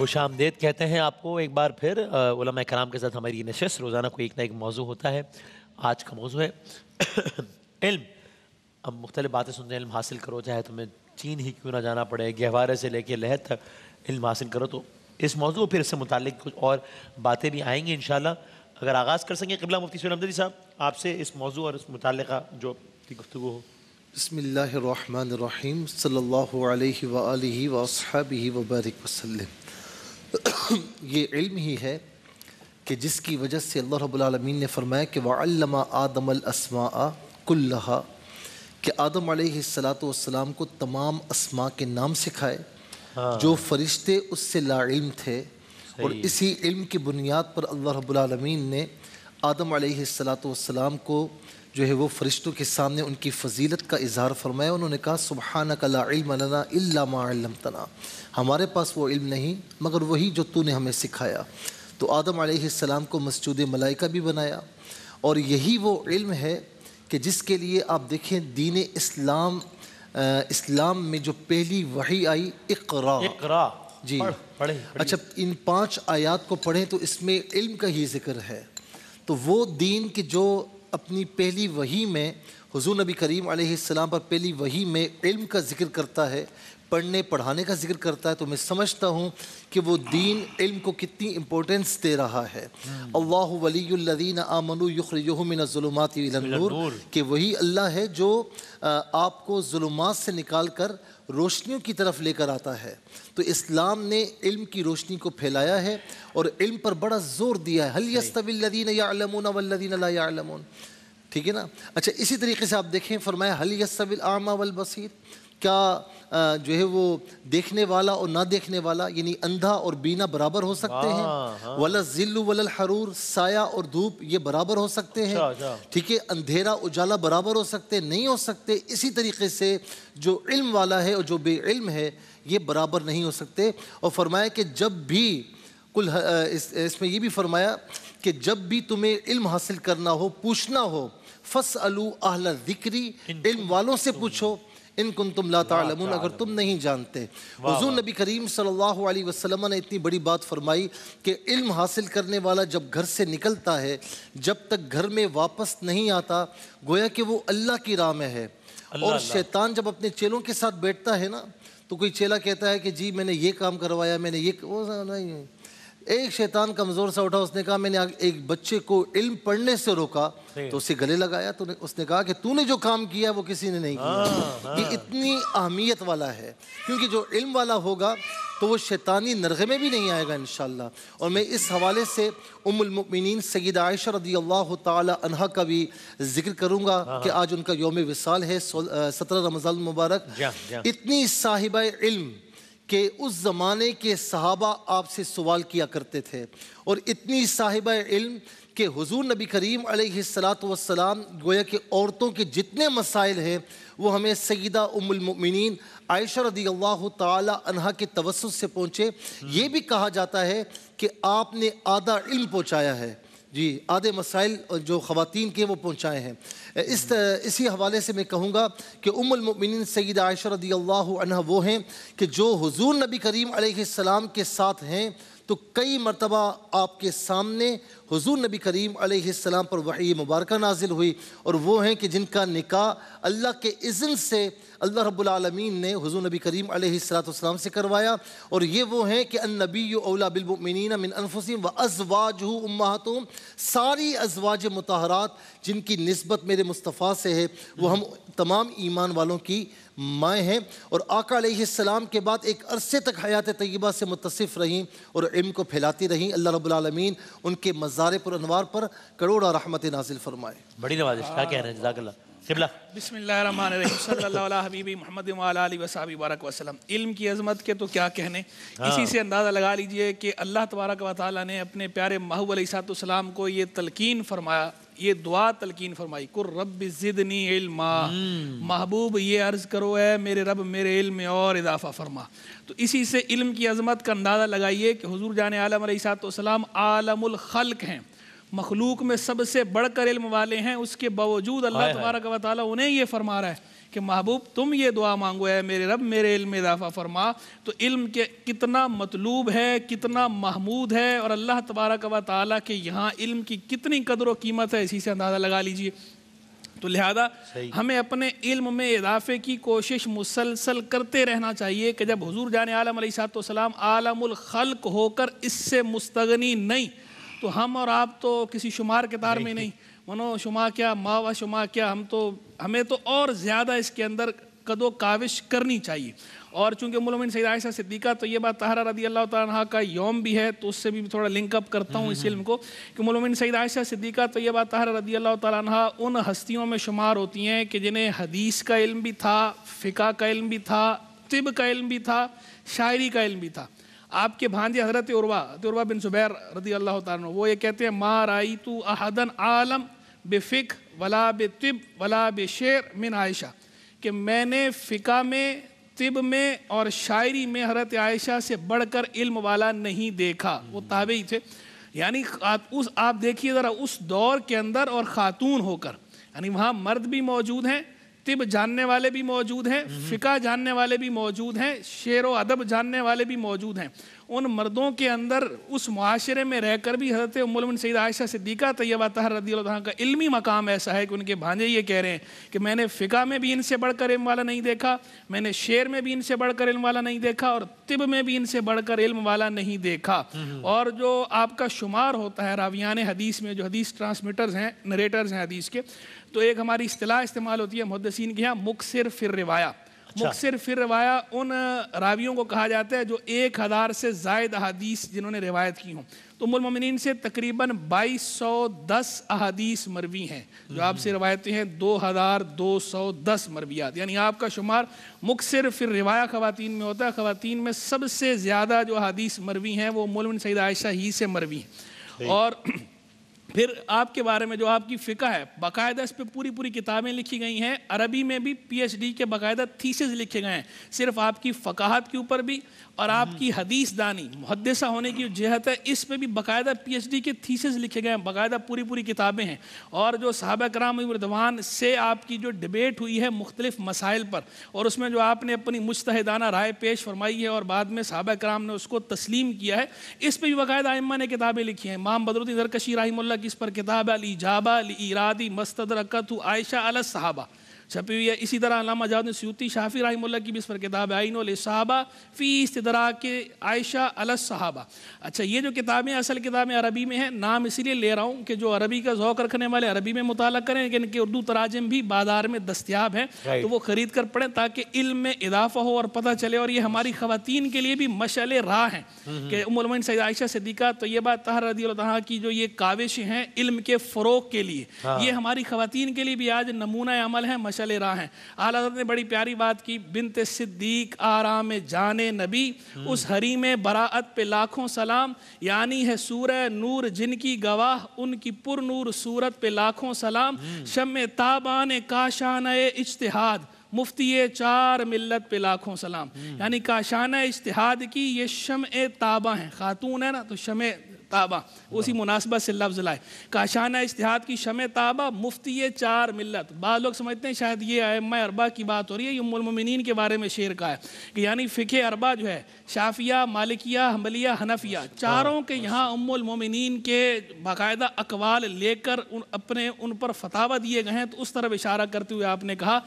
خوش آمدید کہتے ہیں آپ کو ایک بار پھر علماء کرام کے ساتھ ہماری یہ نشست روزانہ کو ایک نہ ایک موضوع ہوتا ہے. آج کا موضوع ہے علم. اب مختلف باتیں سنتے ہیں علم حاصل کرو چاہے تمہیں چین ہی کیوں نہ جانا پڑے, گہوارے سے لے کے لہر تک علم حاصل کرو. تو اس موضوع پھر اس سے متعلق کچھ اور باتیں بھی آئیں گی انشاءاللہ. اگر آغاز کر سکیں قبلہ مفتی سہیل احمدی صاحب آپ سے اس موضوع اور اس متعلقہ جو گفتگو ہو. بسم اللہ الرحمن الرحیم صلی اللہ علیہ وآلہ واصحابہ وبارک وسلم. یہ علم ہی ہے کہ جس کی وجہ سے اللہ رب العالمین نے فرمایا کہ وَعَلَّمَ آدَمَ الْأَسْمَاءَ كُلَّهَا کہ آدم علیہ السلام کو تمام اسماء کے نام سکھائے. جو فرشتے اس سے لا علم تھے اور اسی علم کی بنیاد پر اللہ رب العالمین نے آدم علیہ السلام کو جو ہے وہ فرشتوں کے سامنے ان کی فضیلت کا اظہار فرمایا. انہوں نے کہا سبحانک لا علم لنا الا ما علمتنا, ہمارے پاس وہ علم نہیں مگر وہی جو تو نے ہمیں سکھایا. تو آدم علیہ السلام کو مسجود ملائکہ بھی بنایا اور یہی وہ علم ہے کہ جس کے لیے آپ دیکھیں دین اسلام میں جو پہلی وحی آئی اقرا جی پڑھیں. اچھا ان 5 آیات کو پڑھیں تو اس میں علم کا ہی ذکر ہے. تو وہ دین کی جو اپنی پہلی وحی میں حضور نبی کریم علیہ السلام پر پہلی وحی میں علم کا ذکر کرتا ہے, پڑھنے پڑھانے کا ذکر کرتا ہے, تو میں سمجھتا ہوں کہ وہ دین علم کو کتنی امپورٹنس دے رہا ہے. اللہ ولی الذین آمنوا یخرجہم من الظلمات الی النور, کہ وہی اللہ ہے جو آپ کو ظلمات سے نکال کر روشنیوں کی طرف لے کر آتا ہے. تو اسلام نے علم کی روشنی کو پھیلایا ہے اور علم پر بڑا زور دیا ہے. هل يستوي الذین یعلمون والذین لا یعلمون, ٹھیک ہے نا. اچھا اسی طریقے سے آپ دیکھیں فرمایا هل يستوي الاعمى والبصیر, کیا جو ہے وہ دیکھنے والا اور نہ دیکھنے والا یعنی اندھا اور بینا برابر ہو سکتے ہیں؟ ولا الظل ولا الحرور, سایہ اور دھوپ یہ برابر ہو سکتے ہیں؟ ٹھیک ہے, اندھیرا اجالا برابر ہو سکتے نہیں ہو سکتے. اسی طریقے سے جو علم والا ہے اور جو بے علم ہے یہ برابر نہیں ہو سکتے. اور فرمایا کہ جب بھی اس میں یہ بھی فرمایا کہ جب بھی تمہیں علم حاصل کرنا ہو پوچھنا ہو فاسألوا اہل الذکر, علم والوں سے پوچھو ان کنتم لا تعلمون, اگر تم نہیں جانتے. حضور نبی کریم صلی اللہ علیہ وسلم نے اتنی بڑی بات فرمائی کہ علم حاصل کرنے والا جب گھر سے نکلتا ہے جب تک گھر میں واپس نہیں آتا گویا کہ وہ اللہ کی راہ میں ہے. اور شیطان جب اپنے چیلوں کے ساتھ بیٹھتا ہے نا تو کوئی چیلا کہتا ہے کہ جی میں نے یہ کام کروایا, میں نے یہ نہیں. ایک شیطان کمزور سا اٹھا, اس نے کہا میں نے ایک بچے کو علم پڑھنے سے روکا تو اسے گلے لگایا. تو اس نے کہا کہ تو نے جو کام کیا وہ کسی نے نہیں کیا. یہ اتنی اہمیت والا ہے کیونکہ جو علم والا ہوگا تو وہ شیطانی نرغے میں بھی نہیں آئے گا انشاءاللہ. اور میں اس حوالے سے ام المؤمنین سیدہ عائشہ رضی اللہ تعالی عنہا کا بھی ذکر کروں گا کہ آج ان کا یوم وصال ہے 17 رمضان المبارک. اتنی صاحبہ علم کہ اس زمانے کے صحابہ آپ سے سوال کیا کرتے تھے اور اتنی صاحبہ علم کہ حضور نبی کریم علیہ السلام گویا کہ عورتوں کے جتنے مسائل ہیں وہ ہمیں سیدہ ام المؤمنین عائشہ رضی اللہ تعالی عنہا کے توسط سے پہنچے. یہ بھی کہا جاتا ہے کہ آپ نے آدھا علم پہنچایا ہے, جی آدھے مسائل جو خواتین کے وہ پہنچائے ہیں. اسی حوالے سے میں کہوں گا کہ ام المؤمنین سیدہ عائشہ رضی اللہ عنہ وہ ہیں کہ جو حضور نبی کریم علیہ السلام کے ساتھ ہیں تو کئی مرتبہ آپ کے سامنے حضور نبی کریم علیہ السلام پر وحی مبارکہ نازل ہوئی, اور وہ ہیں کہ جن کا نکاح اللہ کے اذن سے اللہ رب العالمین نے حضور نبی کریم علیہ السلام سے کروایا. اور یہ وہ ہیں کہ النبی اولا بالمؤمنین من انفسہم وازواجہ امہاتہم, ساری ازواج مطہرات جن کی نسبت میرے مصطفیٰ سے ہے وہ ہم تمام ایمان والوں کی مائیں ہیں. اور آقا علیہ السلام کے بعد ایک عرصے تک حیات طیبہ سے متصف رہیں اور علم کو پھیلاتی رہیں. اللہ رب العالمین ان کے مزار پر انوار پر کروڑا رحمت نازل فرمائے. بڑی نوازش, کیا کہہ رہے ہیں جزاک اللہ. قبلہ بسم اللہ الرحمن الرحیم صلی اللہ علیہ حبیبی محمد وعلی آلہ وصحبہ بارک وسلم. علم کی عظمت کے تو کیا کہنے, اسی سے اندازہ لگا لیجئے کہ اللہ تبارک و تعالیٰ نے اپنے پیارے محبوب علیہ السلام کو یہ تلقین فرمایا, یہ دعا تلقین فرمائی, قُل رب زدنی علما, محبوب یہ عرض کرو ہے میرے رب میرے علم میں اور اضافہ فرما. تو اسی سے علم کی عظمت کا اندازہ لگائیے کہ حضور جان عالم علیہ السلام عالم الخلق ہیں, مخلوق میں سب سے بڑھ کر علم والے ہیں، اس کے باوجود اللہ تبارک و تعالیٰ انہیں یہ فرما رہا ہے کہ محبوب تم یہ دعا مانگو اے میرے رب میرے علم میں اضافہ فرما. تو علم کے کتنا مطلوب ہے، کتنا محمود ہے، اور اللہ تبارک و تعالیٰ کے یہاں علم کی کتنی قدر و قیمت ہے، اسی سے اندازہ لگا لیجئے. تو لہذا ہمیں اپنے علم میں اضافے کی کوشش مسلسل کرتے رہنا چاہیے کہ جب حضور جان عالم علیہ الصلوۃ والسلام عالم الخلق ہو کر اس سے مستغنی نہیں، تو ہم اور آپ تو کسی شمار کے تار میں نہیں. منو شما کیا ما و شما کیا، ہمیں تو اور زیادہ اس کے اندر قد و کاوش کرنی چاہیے. اور چونکہ ام المؤمنین سیدہ عائشہ صدیقہ طیبہ طاہرہ رضی اللہ تعالیٰ عنہ کا یوم بھی ہے، تو اس سے بھی تھوڑا لنک اپ کرتا ہوں اس علم کو کہ ام المؤمنین سیدہ عائشہ صدیقہ طیبہ طاہرہ رضی اللہ تعالیٰ عنہ ان ہستیوں میں شمار ہوتی ہیں کہ جنہیں حدیث کا علم بھی تھا، فقہ کا علم بھی تھا، طب کا علم بھی تھا، شاعری کا علم بھی تھا. آپ کے بھانجے حضرت عروہ بن زبیر رضی اللہ تعالیٰ عنہ وہ یہ کہتے ہیں ما رأیت احدا عالم بفقہ ولا بطب ولا بشعر من عائشہ، کہ میں نے فقہ میں، طب میں اور شاعری میں حضرت عائشہ سے بڑھ کر علم والا نہیں دیکھا. وہ تابعی تھے، یعنی آپ دیکھیے ذرا اس دور کے اندر، اور خاتون ہو کر، یعنی وہاں مرد بھی موجود ہیں، طب جاننے والے بھی موجود ہیں، فقہ جاننے والے بھی موجود ہیں، شعر و ادب جاننے والے بھی موجود ہیں. ان مردوں کے اندر اس معاشرے میں رہ کر بھی حضرت ام المؤمنین سیدہ عائشہ صدیقہ طیبہ طاہرہ رضی اللہ عنہ کا علمی مقام ایسا ہے کہ ان کے بھانجے یہ کہہ رہے ہیں کہ میں نے فقہ میں بھی ان سے بڑھ کر علم والا نہیں دیکھا، میں نے شعر میں بھی ان سے بڑھ کر علم والا نہیں دیکھا، اور طب میں بھی ان سے بڑھ کر علم والا نہیں دیکھا. اور جو آپ کا شمار ہوتا ہے راویان حدیث میں، جو حدیث ٹرانسمیٹرز ہیں، نریٹرز ہیں حدیث کے، تو ایک ہماری اصطلاح استعمال ہوتی ہے محدثین کے یہاں مکثر فی الروایا. مکثر فی الروایا ان راویوں کو کہا جاتا ہے جو 1000 سے زائد احادیث جنہوں نے روایت کی ہوں. تو ام المؤمنین سے تقریباً 2210 احادیث مروی ہیں، جو آپ سے روایتیں ہیں 2210 مرویات. یعنی آپ کا شمار مکثر فی الروایا خواتین میں ہوتا ہے. خواتین میں سب سے زیادہ جو احادیث مروی ہیں وہ ام المؤمنین سیدہ عائشہ ہی سے مروی ہیں. اور پھر آپ کے بارے میں جو آپ کی فقہ ہے، باقاعدہ اس پہ پوری کتابیں لکھی گئی ہیں. عربی میں بھی پی ایچ ڈی کے باقاعدہ تھیسز لکھے گئے ہیں، صرف آپ کی فقاہت کے اوپر بھی، اور آپ کی حدیث دانی محدثہ ہونے کی جہت ہے اس پہ بھی باقاعدہ پی ایچ ڈی کے تھیسز لکھے گئے ہیں، باقاعدہ پوری کتابیں ہیں. اور جو صحابہ کرام رضوان سے آپ کی جو ڈیبیٹ ہوئی ہے مختلف مسائل پر، اور اس میں جو آپ نے اپنی مجتہدانہ رائے پیش فرمائی ہے اور بعد میں صحابہ کرام نے اس کو تسلیم کیا ہے، اس پہ بھی باقاعدہ ائمہ نے کتابیں لکھی ہیں. امام بدر الدین زرکشی رحمہ اللہ کی اس پر کتاب الاجابہ لایراد مستدرکۃ عائشہ علی الصحابہ چھپی ہوئی ہے. اسی طرح علامہ جلال الدین سیوطی شافعی رحمہ اللہ کی بھی اس پر کتاب عین الصحابہ فی استدراک عائشہ علی الصحابہ. اچھا، یہ جو کتابیں اصل کتابیں عربی میں ہیں، نام اسی لیے لے رہا ہوں کہ جو عربی کا ذوق رکھنے والے عربی میں مطالعہ کریں، لیکن ان کے اردو تراجم بھی بازار میں دستیاب ہیں، تو وہ خرید کر پڑھیں تاکہ علم میں اضافہ ہو اور پتہ چلے. اور یہ ہماری خواتین کے لیے بھی مشعل راہ ہیں کہ ام المؤمنین سیدہ عائشہ صدیقہ طیبہ طاہرہ رضی اللہ عنہا کی جو یہ کاوشیں ہیں علم کے فروغ کے لیے، یہ ہماری خواتین کے لیے بھی آج نمونہ عمل ہے، مشعل راہ ہیں. اعلیٰ حضرت نے بڑی پیاری بات کی، بنت صدیق آرام جان نبی، اس حریم براعت پہ لاکھوں سلام، یعنی ہے سورہ نور جن کی گواہ، ان کی پر نور صورت پہ لاکھوں سلام. شمع تابان کاشانہ اجتہاد، مفتی 4 ملت پہ لاکھوں سلام. یعنی کاشانہ اجتہاد کی یہ شمع تابہ ہیں، خاتون ہے نا تو شمع تابہ، اسی مناسبت سے لفظ لائے. کاشانہ اجتہاد کی شمع تابہ، مفتی 4 ملت. بعض لوگ سمجھتے ہیں شاید یہ ائمہ اربعہ کی بات ہو رہی ہے، یہ ام المؤمنین کے بارے میں شعر کا ہے کہ یعنی فقہ اربعہ جو ہے شافعیہ، مالکیہ، حنبلیہ، حنفیہ، چاروں کے یہاں ام المؤمنین کے باقاعدہ اقوال لے کر اپنے ان پر فتاوی دیے گئے ہیں. تو اس طرف اشارہ کرتے ہوئے آپ نے کہا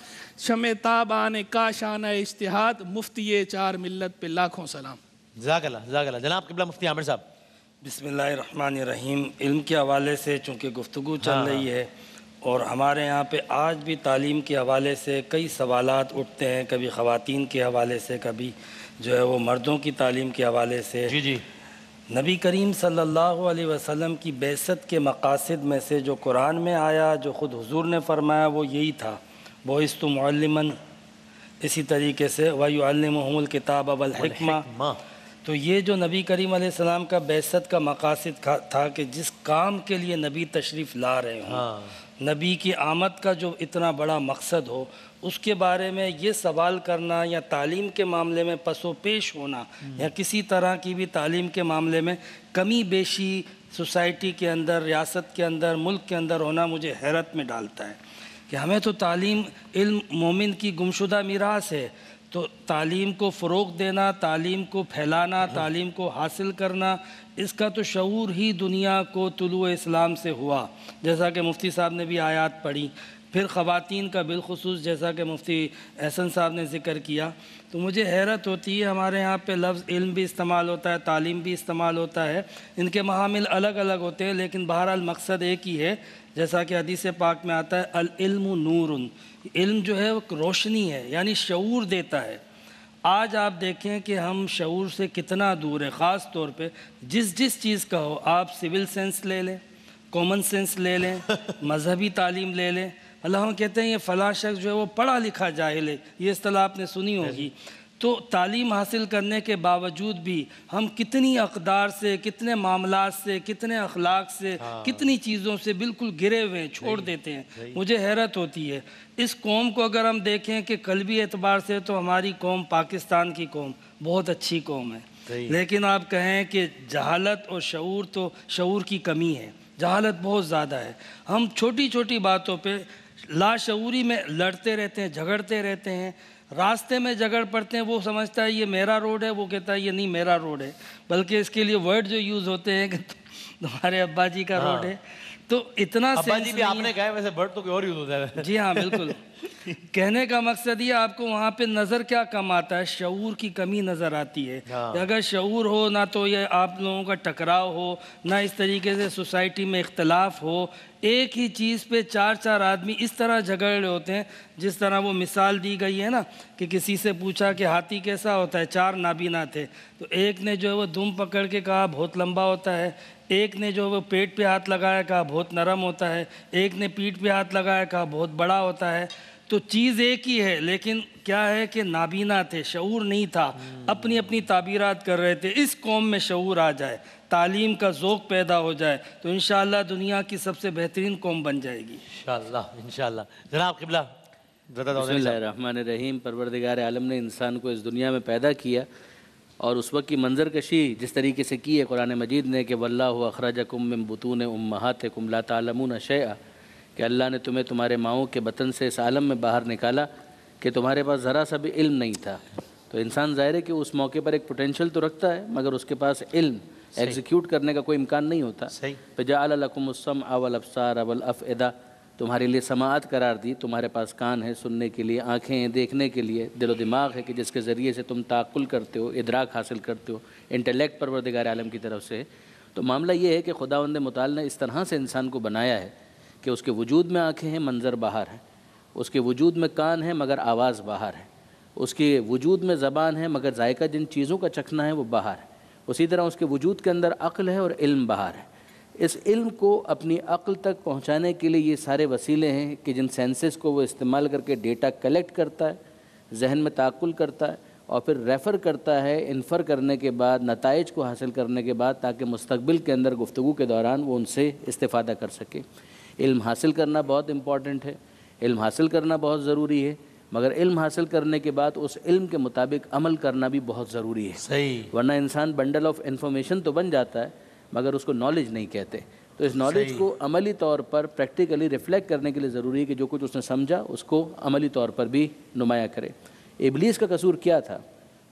شمع تابان کاشانہ اجتہاد، مفتی 4 ملت پہ لاکھوں سلام. جزاک اللہ، جزاک اللہ. جناب قبلہ مفتی عامر صاحب. بسم اللہ الرحمن الرحیم. علم کے حوالے سے چونکہ گفتگو چل رہی ہے اور ہمارے یہاں پہ آج بھی تعلیم کے حوالے سے کئی سوالات اٹھتے ہیں، کبھی خواتین کے حوالے سے، کبھی جو ہے وہ مردوں کی تعلیم کے حوالے سے. جی نبی کریم صلی اللہ علیہ وسلم کی بعثت کے مقاصد میں سے جو قرآن میں آیا، جو خود حضور نے فرمایا، وہ یہی تھا، بُعِثْتُ مُعَلِّمًا. اسی طریقے سے وَيُعَلِّمُهُمُ الْكِتَابَ وَالْحِکْمَةَ. تو یہ جو نبی کریم علیہ السلام کا بعثت کا مقاصد تھا کہ جس کام کے لیے نبی تشریف لا رہے ہوں نبی کی آمد کا جو اتنا بڑا مقصد ہو، اس کے بارے میں یہ سوال کرنا یا تعلیم کے معاملے میں پس و پیش ہونا یا کسی طرح کی بھی تعلیم کے معاملے میں کمی بیشی سوسائٹی کے اندر، ریاست کے اندر، ملک کے اندر ہونا مجھے حیرت میں ڈالتا ہے کہ ہمیں تو تعلیم علم مومن کی گمشدہ میراث ہے، تو تعلیم کو فروغ دینا، تعلیم کو پھیلانا، تعلیم کو حاصل کرنا، اس کا تو شعور ہی دنیا کو طلوع اسلام سے ہوا، جیسا کہ مفتی صاحب نے بھی آیات پڑھی۔ پھر خواتین کا بالخصوص جیسا کہ مفتی احسن صاحب نے ذکر کیا، تو مجھے حیرت ہوتی ہے، ہمارے ہاں پہ لفظ علم بھی استعمال ہوتا ہے، تعلیم بھی استعمال ہوتا ہے، ان کے محامل الگ الگ ہوتے ہیں، لیکن بہرحال مقصد ایک ہی ہے، جیسا کہ حدیث پاک میں آتا ہے العلم نور، علم جو ہے وہ روشنی ہے، یعنی شعور دیتا ہے۔ آج آپ دیکھیں کہ ہم شعور سے کتنا دور ہے، خاص طور پہ جس چیز کا ہو، آپ سول سینس لے لیں، کامن سینس لے لیں، مذہبی تعلیم لے لیں، اللہ ہم کہتے ہیں یہ فلاں شخص جو ہے وہ پڑھا لکھا جاہل ہے، یہ اصطلاح آپ نے سنی ہوگی۔ تو تعلیم حاصل کرنے کے باوجود بھی ہم کتنی اقدار سے، کتنے معاملات سے، کتنے اخلاق سے، کتنی چیزوں سے بالکل گرے ہوئے ہیں، چھوڑ دیتے ہیں۔ مجھے حیرت ہوتی ہے، اس قوم کو اگر ہم دیکھیں کہ قلبی اعتبار سے تو ہماری قوم پاکستان کی قوم بہت اچھی قوم ہے، لیکن آپ کہیں کہ جہالت اور شعور، تو شعور کی کمی ہے، جہالت بہت زیادہ ہے۔ ہم چھوٹی چھوٹی باتوں پہ لاشعوری میں لڑتے رہتے ہیں، جھگڑتے رہتے ہیں، راستے میں جھگڑ پڑتے ہیں، وہ سمجھتا ہے یہ میرا روڈ ہے، وہ کہتا ہے یہ نہیں میرا روڈ ہے، بلکہ اس کے لیے ورڈ جو یوز ہوتے ہیں کہ تمہارے ابا جی کا روڈ ہے، تو اتنا ابا جی سینس بھی آپ نہیں نے ہے۔ کہا ہے، ویسے برڈ تو کوئی اور یوز ہوتا ہے۔ جی ہاں بالکل، کہنے کا مقصد یہ آپ کو وہاں پہ نظر کیا کم آتا ہے، شعور کی کمی نظر آتی ہے۔ اگر شعور ہو نہ تو یہ آپ لوگوں کا ٹکراؤ ہو، نہ اس طریقے سے سوسائٹی میں اختلاف ہو، ایک ہی چیز پہ چار چار آدمی اس طرح جھگڑ رہے ہوتے ہیں، جس طرح وہ مثال دی گئی ہے نا کہ کسی سے پوچھا کہ ہاتھی کیسا ہوتا ہے، چار نابینا تھے، تو ایک نے جو ہے وہ دم پکڑ کے کہا بہت لمبا ہوتا ہے، ایک نے جو ہے وہ پیٹ پہ ہاتھ لگایا کہا بہت نرم ہوتا ہے، ایک نے پیٹھ پہ ہاتھ لگایا کہا بہت بڑا ہوتا ہے۔ تو چیز ایک ہی ہے، لیکن کیا ہے کہ نابینا تھے، شعور نہیں تھا، اپنی اپنی تعبیرات کر رہے تھے۔ اس قوم میں شعور آ جائے، تعلیم کا ذوق پیدا ہو جائے تو انشاءاللہ دنیا کی سب سے بہترین قوم بن جائے گی انشاءاللہ انشاءاللہ۔ جناب قبلہ بسم اللہ الرحمن الرحیم۔ پروردگار عالم نے انسان کو اس دنیا میں پیدا کیا، اور اس وقت کی منظر کشی جس طریقے سے کی ہے قرآن مجید نے کہ واللہ اخرجکم من بطون امہاتکم لا تعلمون شیئا، کہ اللہ نے تمہیں تمہارے ماؤں کے بطن سے اس عالم میں باہر نکالا کہ تمہارے پاس ذرا سا بھی علم نہیں تھا۔ تو انسان ظاہر ہے کہ اس موقع پر ایک پوٹینشل تو رکھتا ہے، مگر اس کے پاس علم ایگزیکیوٹ کرنے کا کوئی امکان نہیں ہوتا۔ فجعل لکم السمع والابصار والافئدہ، تمہارے لیے سماعت قرار دی، تمہارے پاس کان ہے سننے کے لیے، آنکھیں ہیں دیکھنے کے لیے، دل و دماغ ہے کہ جس کے ذریعے سے تم تعقل کرتے ہو، ادراک حاصل کرتے ہو، انٹلیکٹ پروردگار عالم کی طرف سے۔ تو معاملہ یہ ہے کہ خداوند متعال نے اس طرح سے انسان کو بنایا ہے کہ اس کے وجود میں آنکھیں ہیں، منظر باہر ہے، اس کے وجود میں کان ہے مگر آواز باہر ہے، اس کے وجود میں زبان ہے مگر ذائقہ جن چیزوں کا چکھنا ہے وہ باہر ہے، اسی طرح اس کے وجود کے اندر عقل ہے اور علم باہر ہے۔ اس علم کو اپنی عقل تک پہنچانے کے لیے یہ سارے وسیلے ہیں کہ جن سینسز کو وہ استعمال کر کے ڈیٹا کلیکٹ کرتا ہے، ذہن میں تعقل کرتا ہے، اور پھر ریفر کرتا ہے انفر کرنے کے بعد، نتائج کو حاصل کرنے کے بعد، تاکہ مستقبل کے اندر گفتگو کے دوران وہ ان سے استفادہ کر سکے۔ علم حاصل کرنا بہت امپورٹنٹ ہے، علم حاصل کرنا بہت ضروری ہے، مگر علم حاصل کرنے کے بعد اس علم کے مطابق عمل کرنا بھی بہت ضروری ہے۔ صحیح، ورنہ انسان بنڈل آف انفارمیشن تو بن جاتا ہے مگر اس کو نالج نہیں کہتے۔ تو اس نالج کو عملی طور پر پریکٹیکلی ریفلیکٹ کرنے کے لیے ضروری ہے کہ جو کچھ اس نے سمجھا اس کو عملی طور پر بھی نمایاں کرے۔ ابلیس کا قصور کیا تھا؟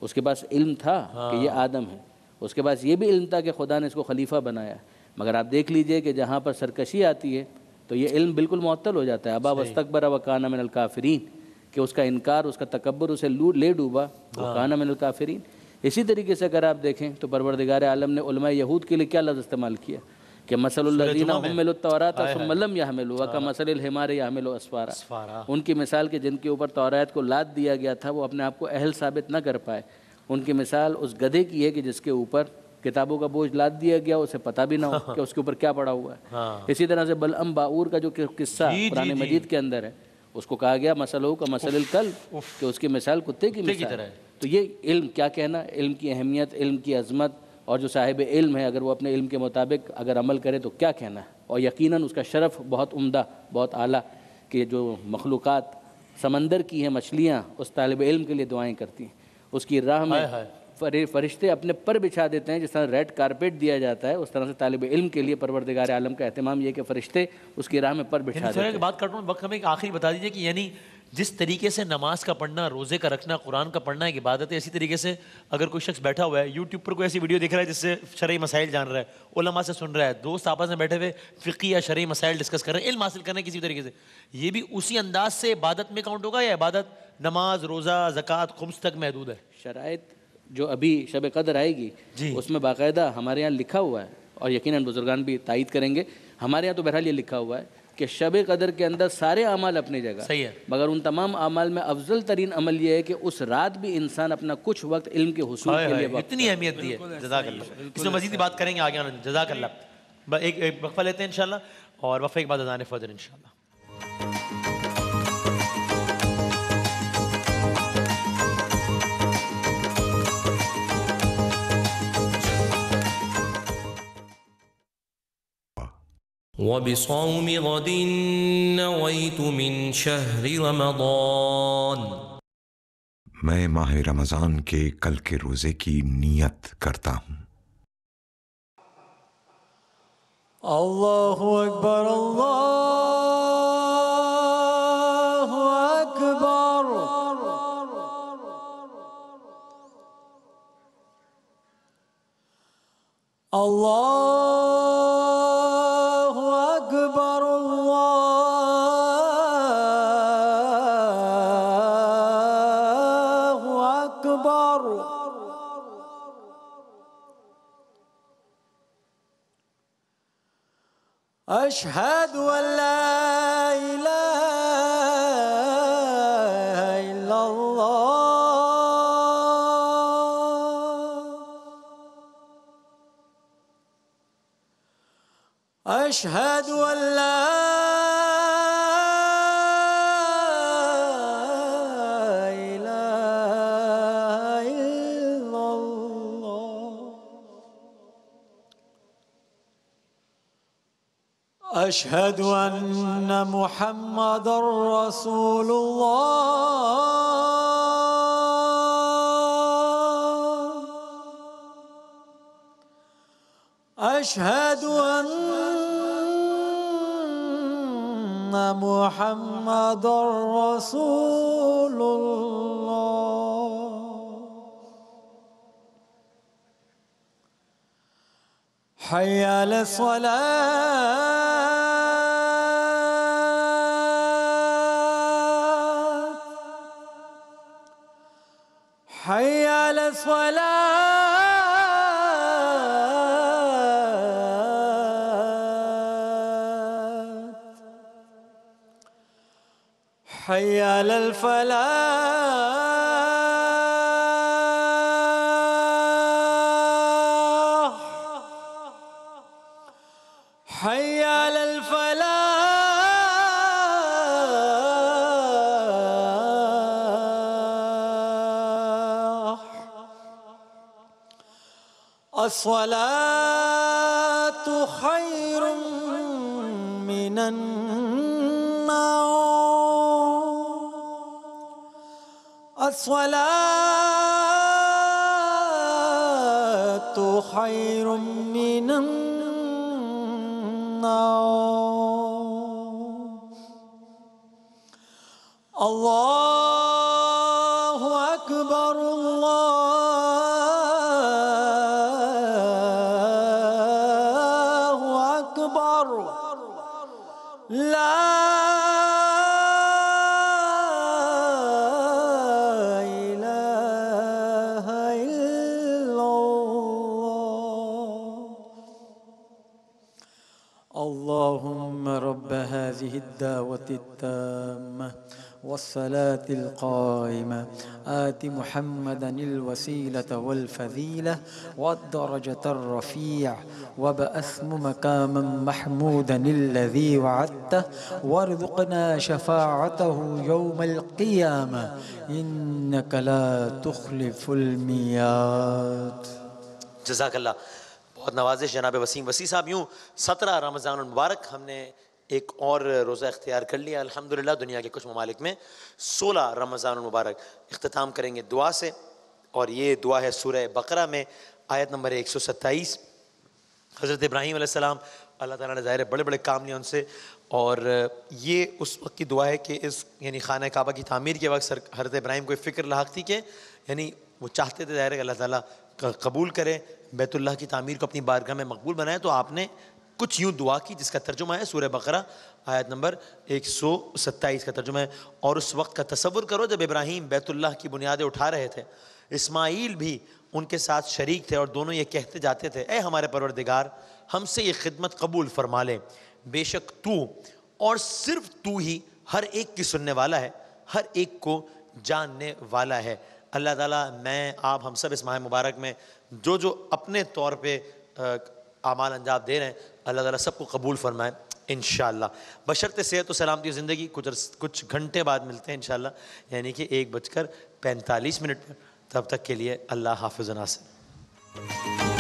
اس کے پاس علم تھا کہ یہ آدم ہے، اس کے پاس یہ بھی علم تھا کہ خدا نے اس کو خلیفہ بنایا، مگر آپ دیکھ لیجئے کہ جہاں پر سرکشی آتی ہے تو یہ علم بالکل معطل ہو جاتا ہے۔ ابا واستکبر وکان من الکافرین، کہ اس کا انکار، اس کا تکبر اسے لے ڈوبا، وکان من الکافرین۔ اسی طریقے سے اگر آپ دیکھیں تو پروردگار عالم نے علماء یہود کے لیے کیا لفظ استعمال کیا کہ مثل الذین حملوا التوراۃ ثم لم یحملوها کمثل الحمار یحمل اسفارا، ان کی مثال کہ جن کے اوپر تورات کو لاد دیا گیا تھا وہ اپنے آپ کو اہل ثابت نہ کر پائے، ان کی مثال اس گدھے کی ہے کہ جس کے اوپر کتابوں کا بوجھ لاد دیا گیا، اسے پتہ بھی نہ ہو کہ اس کے اوپر کیا پڑا ہوا ہے۔ اسی طرح سے بلعم باعور کا جو قصہ قرآن مجید کے اندر ہے، اس کو کہا گیا مثلہ کا مثل الکلب، کہ اس کی مثال کتے کی مثال ہے۔ تو یہ علم کیا کہنا، علم کی اہمیت، علم کی عظمت، اور جو صاحب علم ہے اگر وہ اپنے علم کے مطابق اگر عمل کرے تو کیا کہنا ہے۔ اور یقیناً اس کا شرف بہت عمدہ، بہت اعلیٰ، کہ جو مخلوقات سمندر کی ہیں مچھلیاں اس طالب علم کے لیے دعائیں کرتی ہیں، اس کی راہ میں فرشتے اپنے پر بچھا دیتے ہیں، جس طرح ریڈ کارپیٹ دیا جاتا ہے، اس طرح سے طالب علم کے لیے پروردگار عالم کا اہتمام یہ کہ فرشتے اس کی راہ میں پر بچھا دیتے ہیں۔ بات کرتا ہوں وقت ہمیں ایک آخری بتا دیجیے کہ یعنی جس طریقے سے نماز کا پڑھنا، روزے کا رکھنا، قرآن کا پڑھنا ایک عبادت ہے، اسی طریقے سے اگر کوئی شخص بیٹھا ہوا ہے یوٹیوب پر کوئی ایسی ویڈیو دیکھ رہا ہے جس سے شرعی مسائل جان رہا ہے، علماء سے سن رہا ہے، دوست آپس میں بیٹھے ہوئے فقہی یا شرعی مسائل ڈسکس کر رہے ہیں، علم حاصل کرنے کسی طریقے سے، یہ بھی اسی انداز سے عبادت میں کاؤنٹ ہوگا یا عبادت نماز، روزہ، زکوٰۃ، خمس تک محدود ہے؟ شرائط جو ابھی شب قدر آئے گی اس میں باقاعدہ ہمارے یہاں لکھا ہوا ہے، اور یقیناً بزرگان بھی تائید کریں گے، ہمارے یہاں تو بہرحال یہ لکھا ہوا ہے کہ شب قدر کے اندر سارے اعمال اپنی جگہ، صحیح ہے، مگر ان تمام اعمال میں افضل ترین عمل یہ ہے کہ اس رات بھی انسان اپنا کچھ وقت علم کے حصول کے لیے وقت، اتنی اہمیت دی ہے، جزاک اللہ۔ اس میں مزید بات کریں گے آگے آنے، جزاک اللہ۔ ایک وقفہ لیتے ہیں انشاءاللہ، اور وقفے کے بعد اذان فجر انشاءاللہ۔ وبصوم غد نويت من شهر رمضان، میں ماہ رمضان کے کل کے روزے کی نیت کرتا ہوں۔ اللہ اکبر، اللہ اکبر، اللہ أشهد أن لا إله إلا الله، أشهد أن لا إله إلا الله، أشهد أن محمد رسول الله، أشهد أن محمد رسول الله، حي على الصلاة، حي على الصلاة، حي على الفلاح، حي على الفلاح، الصلاة خير من النوم، الصلاة خير من النوم، الله أكبر، الله أكبر، لا إله إلا الله، اللهم رب هذه الدعوة التامة والصلاة القائمة آت محمدا الوسيلة والفضيلة والدرجة الرفيع وابعثه مقاما محمودا الذي وعدته وارزقنا شفاعته يوم القيامة إنك لا تخلف الميعاد۔ جزاک اللہ، بہت نوازش جناب وسیم وسیع صاحب. یوں 17 رمضان المبارک ہم نے ایک اور روزہ اختیار کر لیا الحمدللہ. دنیا کے کچھ ممالک میں 16 رمضان المبارک. اختتام کریں گے دعا سے, اور یہ دعا ہے سورہ بقرہ میں آیت نمبر 127. حضرت ابراہیم علیہ السلام, اللہ تعالیٰ نے ظاہر ہے بڑے بڑے کام لیے ان سے, اور یہ اس وقت کی دعا ہے کہ اس یعنی خانہ کعبہ کی تعمیر کے وقت حضرت ابراہیم کو فکر لاحق تھی کہ یعنی وہ چاہتے تھے ظاہر ہے کہ اللہ تعالیٰ قبول کرے, بیت اللہ کی تعمیر کو اپنی بارگاہ میں مقبول بنائے. تو آپ نے کچھ یوں دعا کی جس کا ترجمہ ہے سورہ بقرہ آیت نمبر 127 کا ترجمہ ہے. اور اس وقت کا تصور کرو جب ابراہیم بیت اللہ کی بنیادیں اٹھا رہے تھے, اسماعیل بھی ان کے ساتھ شریک تھے, اور دونوں یہ کہتے جاتے تھے اے ہمارے پروردگار ہم سے یہ خدمت قبول فرما لے, بے شک تو اور صرف تو ہی ہر ایک کی سننے والا ہے, ہر ایک کو جاننے والا ہے. اللہ تعالیٰ میں آپ ہم سب اس ماہ مبارک میں جو جو اپنے طور پہ اعمال انجام دے رہے ہیں اللہ تعالیٰ سب کو قبول فرمائے انشاءاللہ. بشرط صحت و سلامتی و زندگی. کچھ گھنٹے بعد ملتے ہیں انشاءاللہ, یعنی کہ 1:45 پر. تب تک کے لیے اللہ حافظ و ناصر.